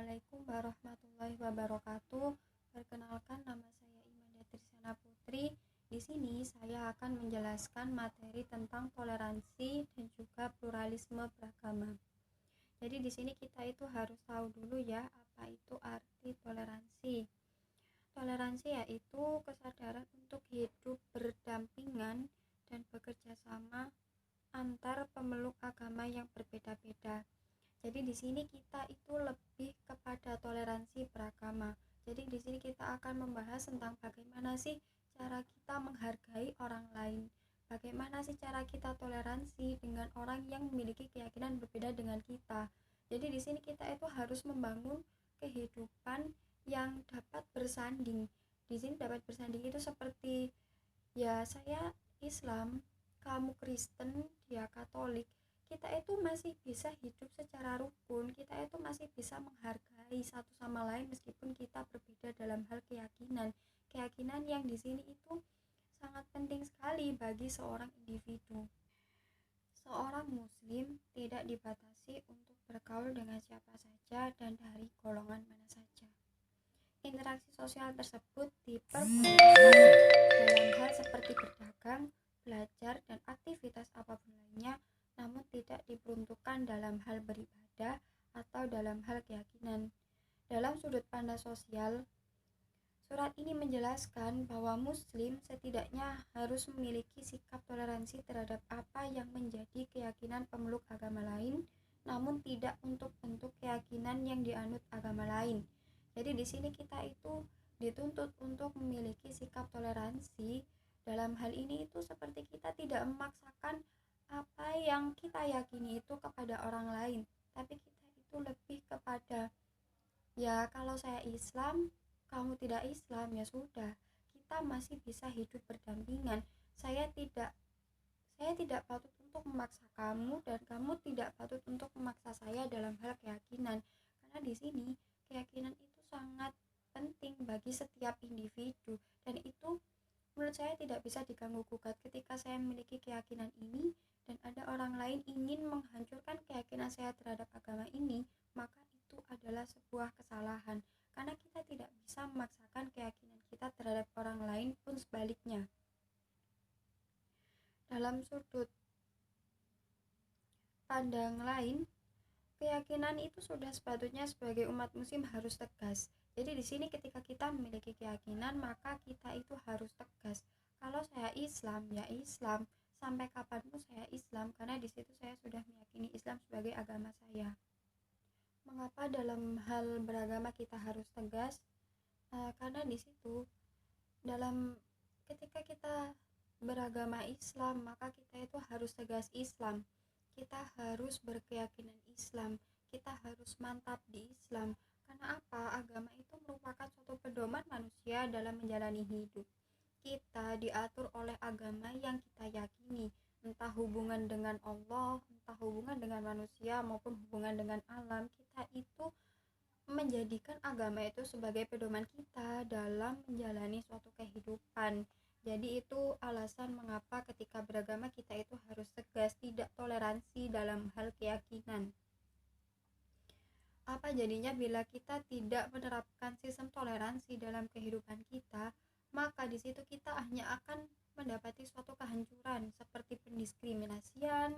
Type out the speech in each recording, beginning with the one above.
Assalamualaikum warahmatullahi wabarakatuh. Perkenalkan, nama saya Imanda Trisana Putri. Di sini saya akan menjelaskan materi tentang toleransi dan juga pluralisme beragama. Jadi di sini kita itu harus tahu dulu ya, apa itu arti toleransi. Toleransi yaitu kesadaran untuk hidup berdampingan dan bekerja sama antar pemeluk agama yang berbeda-beda. Jadi di sini kita itu lebih kepada toleransi beragama. Jadi di sini kita akan membahas tentang bagaimana sih cara kita menghargai orang lain. Bagaimana sih cara kita toleransi dengan orang yang memiliki keyakinan berbeda dengan kita. Jadi di sini kita itu harus membangun kehidupan yang dapat bersanding. Di sini dapat bersanding itu seperti ya saya Islam, kamu Kristen, dia Katolik. Kita itu masih bisa hidup secara rukun, kita itu masih bisa menghargai satu sama lain meskipun kita berbeda dalam hal keyakinan. Keyakinan yang di sini itu sangat penting sekali bagi seorang individu. Seorang muslim tidak dibatasi untuk bergaul dengan siapa saja dan dari golongan mana saja. Interaksi sosial tersebut diperbolehkan dalam hal seperti berdagang, belajar, dan aktivitas apapun lainnya, namun tidak diperuntukkan dalam hal beribadah atau dalam hal keyakinan. Dalam sudut pandang sosial, surat ini menjelaskan bahwa muslim setidaknya harus memiliki sikap toleransi terhadap apa yang menjadi keyakinan pemeluk agama lain, namun tidak untuk bentuk keyakinan yang dianut agama lain. Jadi di sini kita itu dituntut untuk memiliki sikap toleransi. Dalam hal ini itu seperti kita tidak memaksakan apa yang kita yakini itu kepada orang lain, tapi kita itu lebih kepada ya kalau saya Islam, kamu tidak Islam, ya sudah, kita masih bisa hidup berdampingan. Saya tidak patut untuk memaksa kamu dan kamu tidak patut untuk memaksa saya dalam hal keyakinan, karena di sini keyakinan itu sangat penting bagi setiap individu dan itu menurut saya tidak bisa diganggu gugat. Ketika saya memiliki keyakinan ini dan ada orang lain ingin menghancurkan keyakinan saya terhadap agama ini, maka itu adalah sebuah kesalahan, karena kita tidak bisa memaksakan keyakinan kita terhadap orang lain pun sebaliknya. Dalam sudut pandang lain, keyakinan itu sudah sepatutnya sebagai umat muslim harus tegas. Jadi di sini ketika kita memiliki keyakinan, maka kita itu harus tegas. Kalau saya Islam, ya Islam. Sampai kapanpun saya Islam, karena di situ saya sudah meyakini Islam sebagai agama saya. Mengapa dalam hal beragama kita harus tegas? Karena di situ dalam ketika kita beragama Islam, maka kita itu harus tegas Islam. Kita harus berkeyakinan Islam, kita harus mantap di Islam. Karena apa? Agama itu merupakan suatu pedoman manusia dalam menjalani hidup. Kita diatur oleh agama yang kita yakini, entah hubungan dengan Allah, entah hubungan dengan manusia maupun hubungan dengan alam. Kita itu menjadikan agama itu sebagai pedoman kita dalam menjalani suatu kehidupan. Jadi itu alasan mengapa ketika beragama kita itu harus tegas, tidak toleransi dalam hal keyakinan. Apa jadinya bila kita tidak menerapkan sistem toleransi dalam kehidupan kita? Maka di situ kita hanya akan mendapati suatu kehancuran seperti pendiskriminasian,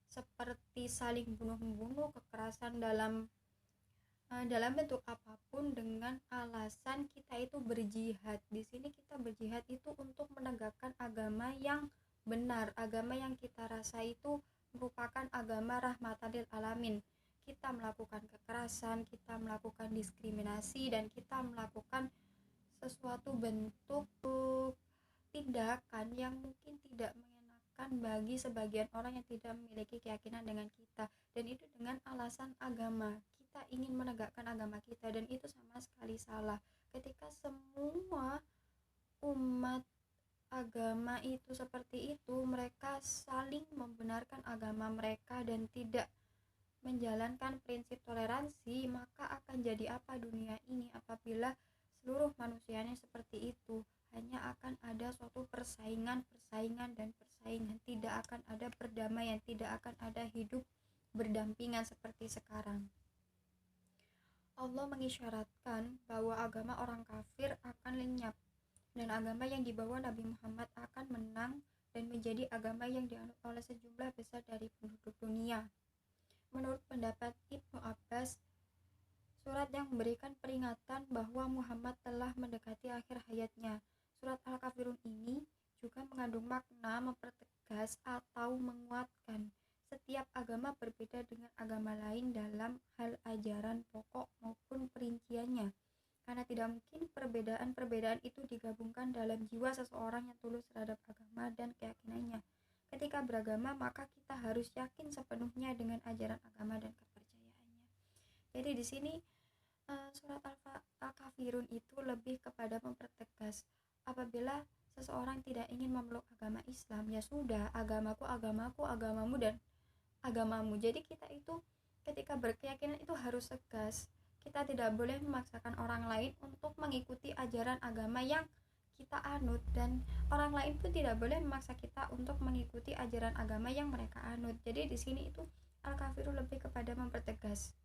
seperti saling bunuh-membunuh, kekerasan dalam bentuk apapun dengan alasan kita itu berjihad. Di sini kita berjihad itu untuk menegakkan agama yang benar, agama yang kita rasa itu merupakan agama rahmatan lil alamin. Kita melakukan kekerasan, kita melakukan diskriminasi, dan kita melakukan sesuatu bentuk tindakan yang mungkin tidak mengenakan bagi sebagian orang yang tidak memiliki keyakinan dengan kita, dan itu dengan alasan agama. Kita ingin menegakkan agama kita, dan itu sama sekali salah. Ketika semua umat agama itu seperti itu, mereka saling membenarkan agama mereka dan tidak menjalankan prinsip toleransi, maka akan jadi apa dunia ini apabila seluruh manusianya seperti itu? Hanya akan ada suatu persaingan dan persaingan, tidak akan ada perdamaian, tidak akan ada hidup berdampingan seperti sekarang. Allah mengisyaratkan bahwa agama orang kafir akan lenyap dan agama yang dibawa Nabi Muhammad akan menang dan menjadi agama yang dianut oleh sejumlah besar dari penduduk dunia. Menurut pendapat Ibnu Abbas, surat yang memberikan peringatan bahwa Muhammad telah mendekati akhir hayatnya. Surat Al-Kafirun ini juga mengandung makna mempertegas atau menguatkan setiap agama berbeda dengan agama lain dalam hal ajaran pokok maupun perinciannya. Karena tidak mungkin perbedaan-perbedaan itu digabungkan dalam jiwa seseorang yang tulus terhadap agama dan keyakinannya. Ketika beragama, maka kita harus yakin sepenuhnya dengan ajaran agama dan kepercayaannya. Jadi di sini surat Al-Kafirun itu lebih kepada mempertegas apabila seseorang tidak ingin memeluk agama Islam, ya sudah, agamaku, agamamu dan agamamu. Jadi kita itu ketika berkeyakinan itu harus tegas. Kita tidak boleh memaksakan orang lain untuk mengikuti ajaran agama yang kita anut, dan orang lain pun tidak boleh memaksa kita untuk mengikuti ajaran agama yang mereka anut. Jadi di sini itu Al-Kafirun lebih kepada mempertegas.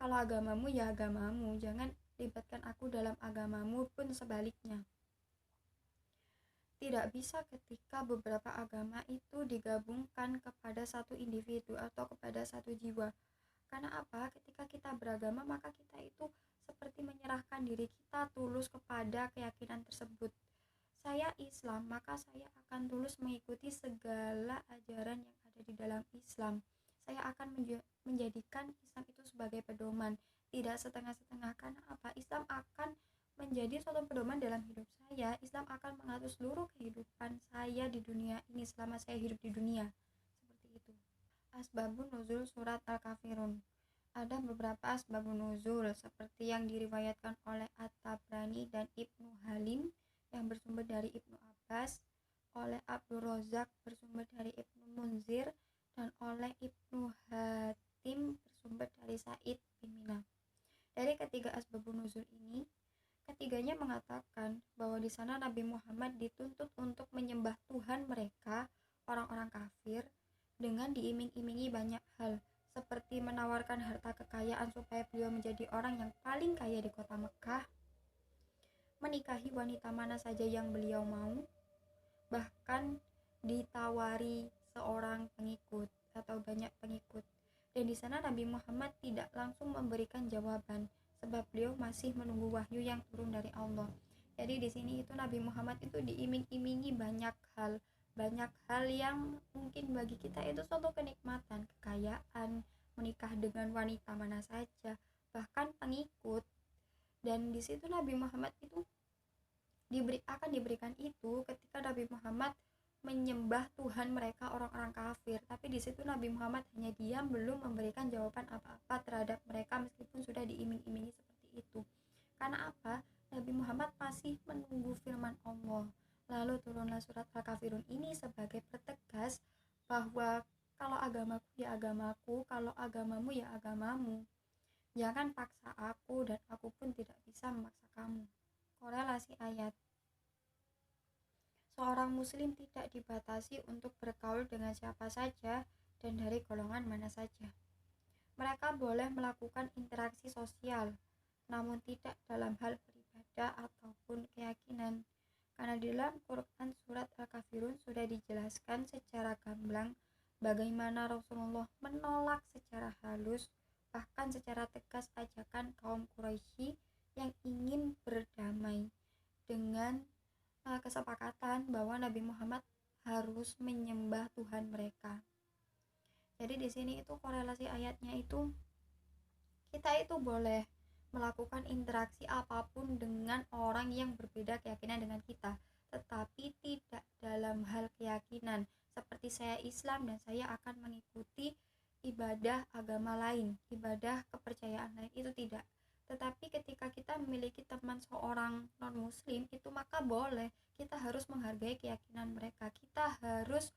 Kalau agamamu ya agamamu, jangan libatkan aku dalam agamamu, pun sebaliknya. Tidak bisa ketika beberapa agama itu digabungkan kepada satu individu atau kepada satu jiwa. Karena apa? Ketika kita beragama, maka kita itu seperti menyerahkan diri kita tulus kepada keyakinan tersebut. Saya Islam, maka saya akan tulus mengikuti segala ajaran yang ada di dalam Islam. Saya akan menjadikan Islam itu sebagai pedoman, tidak setengah-setengah. Karena apa? Islam akan menjadi suatu pedoman dalam hidup saya. Islam akan mengatur seluruh kehidupan saya di dunia ini selama saya hidup di dunia. Seperti itu. Asbabun nuzul surat Al-Kafirun. Ada beberapa asbabun nuzul seperti yang diriwayatkan oleh At-Tabrani dan Ibnu Halim yang bersumber dari Ibnu Abbas, oleh Abdul Razak bersumber dari Ibnu Munzir, dan oleh Ibnu Hatim bersumber dari Sa'id bin Mina. Dari ketiga asbabun nuzul ini, ketiganya mengatakan bahwa di sana Nabi Muhammad dituntut untuk menyembah Tuhan mereka, orang-orang kafir, dengan diiming-imingi banyak hal, seperti menawarkan harta kekayaan supaya beliau menjadi orang yang paling kaya di kota Mekah, menikahi wanita mana saja yang beliau mau, bahkan ditawari seorang pengikut atau banyak pengikut. Dan di sana Nabi Muhammad tidak langsung memberikan jawaban, sebab beliau masih menunggu wahyu yang turun dari Allah. Jadi di sini itu Nabi Muhammad itu diiming-imingi banyak hal yang mungkin bagi kita itu suatu kenikmatan, kekayaan, menikah dengan wanita mana saja, bahkan pengikut. Dan di situ Nabi Muhammad itu akan diberikan itu ketika Nabi Muhammad menyembah Tuhan mereka, orang-orang kafir. Tapi di situ Nabi Muhammad hanya diam, belum memberikan jawaban apa-apa terhadap mereka meskipun sudah diiming-imingi seperti itu. Karena apa? Nabi Muhammad masih menunggu firman Allah. Lalu turunlah surat Al-Kafirun ini sebagai pertegas bahwa kalau agamaku ya agamaku, kalau agamamu ya agamamu. Jangan paksa aku dan aku pun tidak bisa memaksa kamu. Korelasi ayat. Seorang muslim tidak dibatasi untuk bergaul dengan siapa saja dan dari golongan mana saja. Mereka boleh melakukan interaksi sosial, namun tidak dalam hal beribadah ataupun keyakinan. Karena di dalam Quran surat Al-Kafirun sudah dijelaskan secara gamblang bagaimana Rasulullah menolak secara halus, bahkan secara tegas ajakan kaum Quraisy yang ingin berdamai dengan kesepakatan bahwa Nabi Muhammad harus menyembah Tuhan mereka. Jadi di sini itu korelasi ayatnya itu kita itu boleh melakukan interaksi apapun dengan orang yang berbeda keyakinan dengan kita, tetapi tidak dalam hal keyakinan. Seperti saya Islam dan saya akan mengikuti ibadah agama lain, ibadah kepercayaan lain, itu tidak. Tetapi ketika kita memiliki teman seorang non-muslim itu maka boleh, kita harus menghargai keyakinan mereka, kita harus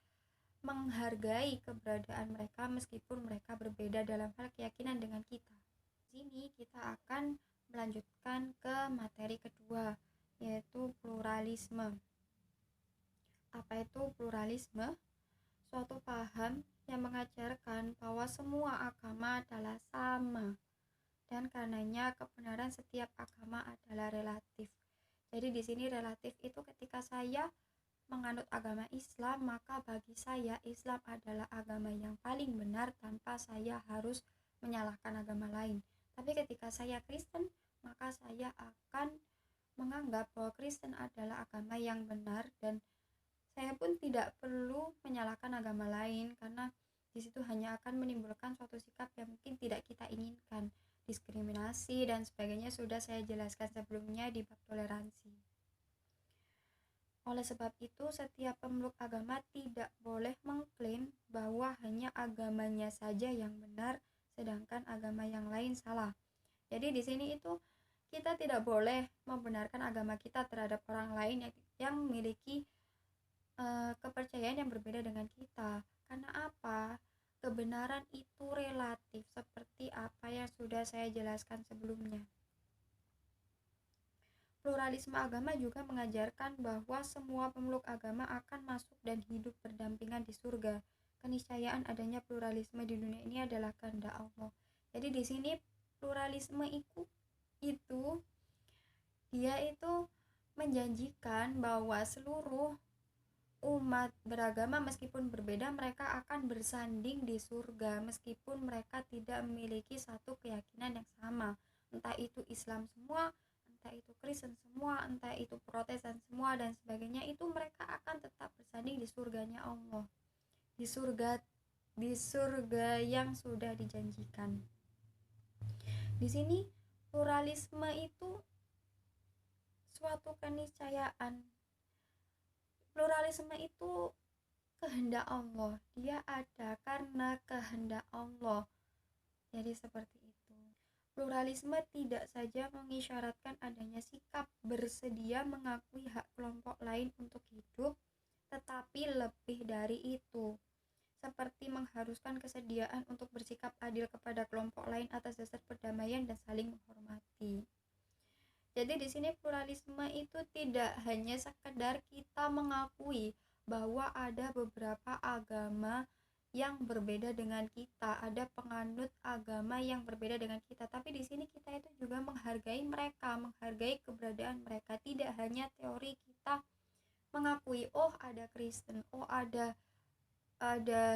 menghargai keberadaan mereka meskipun mereka berbeda dalam hal keyakinan dengan kita. Di sini kita akan melanjutkan ke materi kedua, yaitu pluralisme. Apa itu pluralisme? Suatu paham yang mengajarkan bahwa semua agama adalah sama, dan karenanya kebenaran setiap agama adalah relatif. Jadi di sini relatif itu ketika saya menganut agama Islam, maka bagi saya Islam adalah agama yang paling benar tanpa saya harus menyalahkan agama lain. Tapi ketika saya Kristen, maka saya akan menganggap bahwa Kristen adalah agama yang benar dan saya pun tidak perlu menyalahkan agama lain karena di situ hanya akan menimbulkan suatu sikap yang mungkin tidak kita inginkan, diskriminasi dan sebagainya sudah saya jelaskan sebelumnya di bab toleransi. Oleh sebab itu, setiap pemeluk agama tidak boleh mengklaim bahwa hanya agamanya saja yang benar, sedangkan agama yang lain salah. Jadi di sini itu kita tidak boleh membenarkan agama kita terhadap orang lain yang memiliki kepercayaan yang berbeda dengan kita. Karena apa? Kebenaran itu relatif seperti apa yang sudah saya jelaskan sebelumnya. Pluralisme agama juga mengajarkan bahwa semua pemeluk agama akan masuk dan hidup berdampingan di surga. Keniscayaan adanya pluralisme di dunia ini adalah kehendak Allah. Jadi di sini pluralisme itu dia itu menjanjikan bahwa seluruh umat beragama meskipun berbeda mereka akan bersanding di surga meskipun mereka tidak memiliki satu keyakinan yang sama, entah itu Islam semua, entah itu Kristen semua, entah itu Protestan semua dan sebagainya, itu mereka akan tetap bersanding di surganya Allah, di surga yang sudah dijanjikan. Di sini pluralisme itu suatu keniscayaan. Pluralisme itu kehendak Allah, dia ada karena kehendak Allah. Jadi seperti itu. Pluralisme tidak saja mengisyaratkan adanya sikap bersedia mengakui hak kelompok lain untuk hidup, tetapi lebih dari itu, seperti mengharuskan kesediaan untuk bersikap adil kepada kelompok lain atas dasar perdamaian dan saling menghormati. Jadi di sini pluralisme itu tidak hanya sekedar kita mengakui bahwa ada beberapa agama yang berbeda dengan kita, ada penganut agama yang berbeda dengan kita, tapi di sini kita itu juga menghargai mereka, menghargai keberadaan mereka. Tidak hanya teori kita mengakui oh ada Kristen, oh ada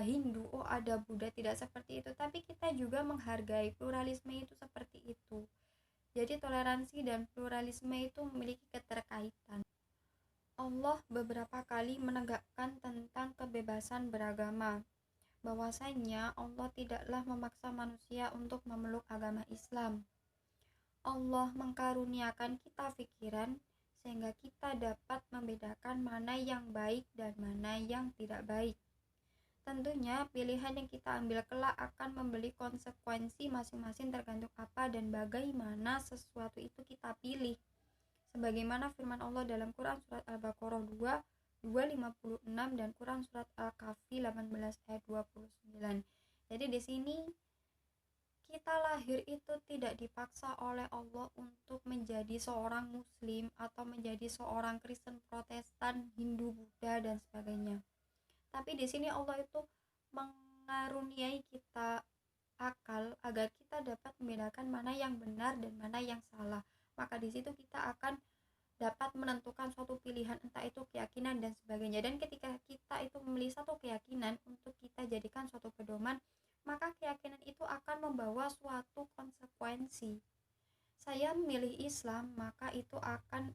Hindu, oh ada Buddha, tidak seperti itu, tapi kita juga menghargai pluralisme itu seperti itu. Jadi toleransi dan pluralisme itu memiliki keterkaitan. Allah beberapa kali menegakkan tentang kebebasan beragama. Bahwasanya Allah tidaklah memaksa manusia untuk memeluk agama Islam. Allah mengkaruniakan kita pikiran sehingga kita dapat membedakan mana yang baik dan mana yang tidak baik. Tentunya pilihan yang kita ambil kelak akan memberi konsekuensi masing-masing tergantung apa dan bagaimana sesuatu itu kita pilih. Sebagaimana firman Allah dalam Quran surat Al-Baqarah 2:256 dan Quran surat Al-Kahfi 18 ayat 29. Jadi di sini kita lahir itu tidak dipaksa oleh Allah untuk menjadi seorang muslim atau menjadi seorang Kristen, Protestan, Hindu, Buddha dan sebagainya. Tapi di sini Allah itu mengaruniai kita akal agar kita dapat membedakan mana yang benar dan mana yang salah. Maka di situ kita akan dapat menentukan suatu pilihan, entah itu keyakinan dan sebagainya. Dan ketika kita itu memilih satu keyakinan untuk kita jadikan suatu pedoman, maka keyakinan itu akan membawa suatu konsekuensi. Saya memilih Islam, maka itu akan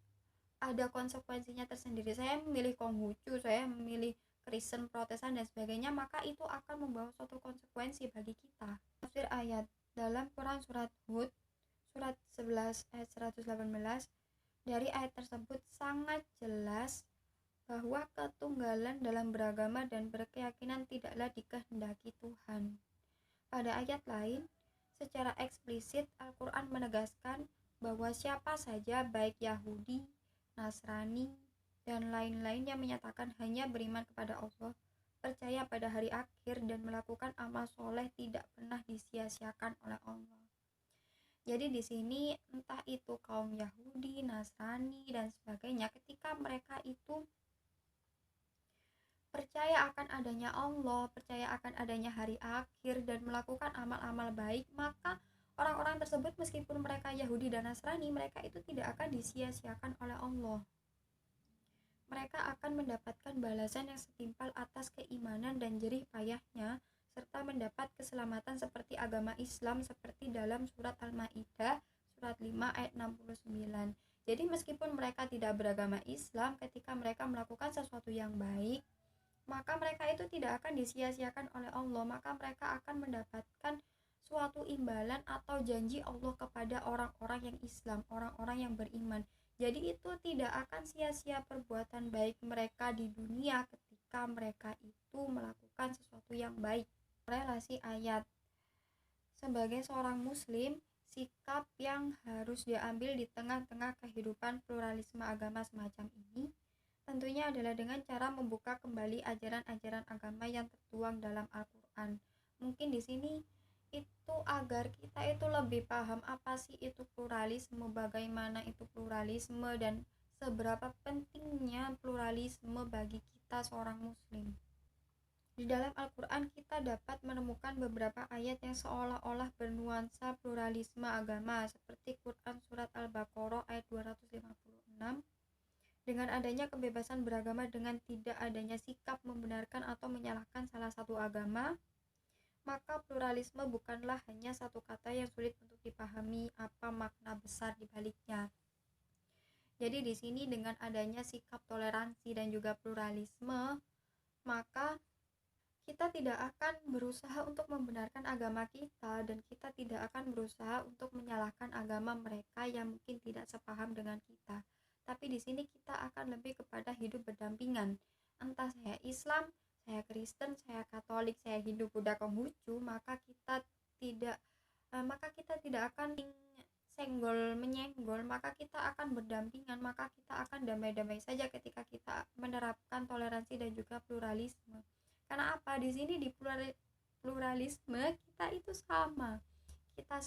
ada konsekuensinya tersendiri. Saya memilih Konghucu, saya memilih Kristen, Protestan dan sebagainya, maka itu akan membawa suatu konsekuensi bagi kita. Tafsir ayat dalam Quran surat Hud surat 11 ayat 118, dari ayat tersebut sangat jelas bahwa ketunggalan dalam beragama dan berkeyakinan tidaklah dikehendaki Tuhan. Pada ayat lain, secara eksplisit Al-Quran menegaskan bahwa siapa saja baik Yahudi, Nasrani, dan lain-lain yang menyatakan hanya beriman kepada Allah, percaya pada hari akhir, dan melakukan amal soleh tidak pernah disia-siakan oleh Allah. Jadi di sini entah itu kaum Yahudi, Nasrani, dan sebagainya, ketika mereka itu percaya akan adanya Allah, percaya akan adanya hari akhir, dan melakukan amal-amal baik, maka orang-orang tersebut meskipun mereka Yahudi dan Nasrani, mereka itu tidak akan disia-siakan oleh Allah. Mereka akan mendapatkan balasan yang setimpal atas keimanan dan jerih payahnya, serta mendapat keselamatan seperti agama Islam seperti dalam surat Al-Maidah surat 5 ayat 69. Jadi meskipun mereka tidak beragama Islam, ketika mereka melakukan sesuatu yang baik, maka mereka itu tidak akan disia-siakan oleh Allah, maka mereka akan mendapatkan suatu imbalan atau janji Allah kepada orang-orang yang Islam, orang-orang yang beriman. Jadi itu tidak akan sia-sia perbuatan baik mereka di dunia ketika mereka itu melakukan sesuatu yang baik. Relasi ayat. Sebagai seorang muslim, sikap yang harus diambil di tengah-tengah kehidupan pluralisme agama semacam ini tentunya adalah dengan cara membuka kembali ajaran-ajaran agama yang tertuang dalam Al-Quran. Mungkin di sini itu agar kita itu lebih paham apa sih itu pluralisme, bagaimana itu pluralisme, dan seberapa pentingnya pluralisme bagi kita seorang muslim. Di dalam Al-Quran kita dapat menemukan beberapa ayat yang seolah-olah bernuansa pluralisme agama, seperti Quran surat Al-Baqarah ayat 256. Dengan adanya kebebasan beragama dengan tidak adanya sikap membenarkan atau menyalahkan salah satu agama, maka pluralisme bukanlah hanya satu kata yang sulit untuk dipahami apa makna besar di baliknya. Jadi di sini dengan adanya sikap toleransi dan juga pluralisme, maka kita tidak akan berusaha untuk membenarkan agama kita, dan kita tidak akan berusaha untuk menyalahkan agama mereka yang mungkin tidak sepaham dengan kita. Tapi di sini kita akan lebih kepada hidup berdampingan. Entah saya Islam, saya Kristen, saya Katolik, saya Hindu, Buddha, Konghucu, maka kita tidak akan senggol menyenggol, maka kita akan berdampingan, maka kita akan damai-damai saja ketika kita menerapkan toleransi dan juga pluralisme. Karena apa? Di sini di pluralisme kita itu sama. Kita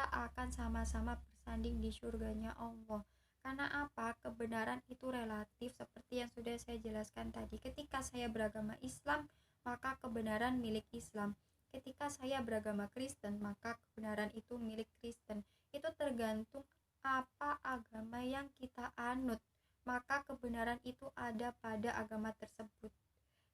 akan sama-sama bersanding di surganya Allah. Karena apa? Kebenaran itu relatif seperti yang sudah saya jelaskan tadi. Ketika saya beragama Islam, maka kebenaran milik Islam. Ketika saya beragama Kristen, maka kebenaran itu milik Kristen. Itu tergantung apa agama yang kita anut, maka kebenaran itu ada pada agama tersebut.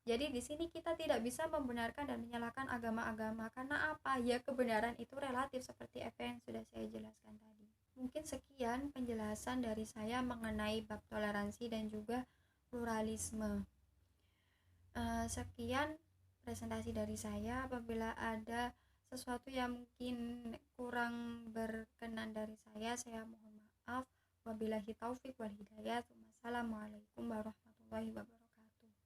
Jadi di sini kita tidak bisa membenarkan dan menyalahkan agama-agama, karena apa? Ya kebenaran itu relatif seperti apa yang sudah saya jelaskan tadi. Mungkin sekian penjelasan dari saya mengenai bab toleransi dan juga pluralisme. Sekian presentasi dari saya. Apabila ada sesuatu yang mungkin kurang berkenan dari saya mohon maaf. Wabillahi taufik wal hidayah. Wassalamualaikum warahmatullahi wabarakatuh.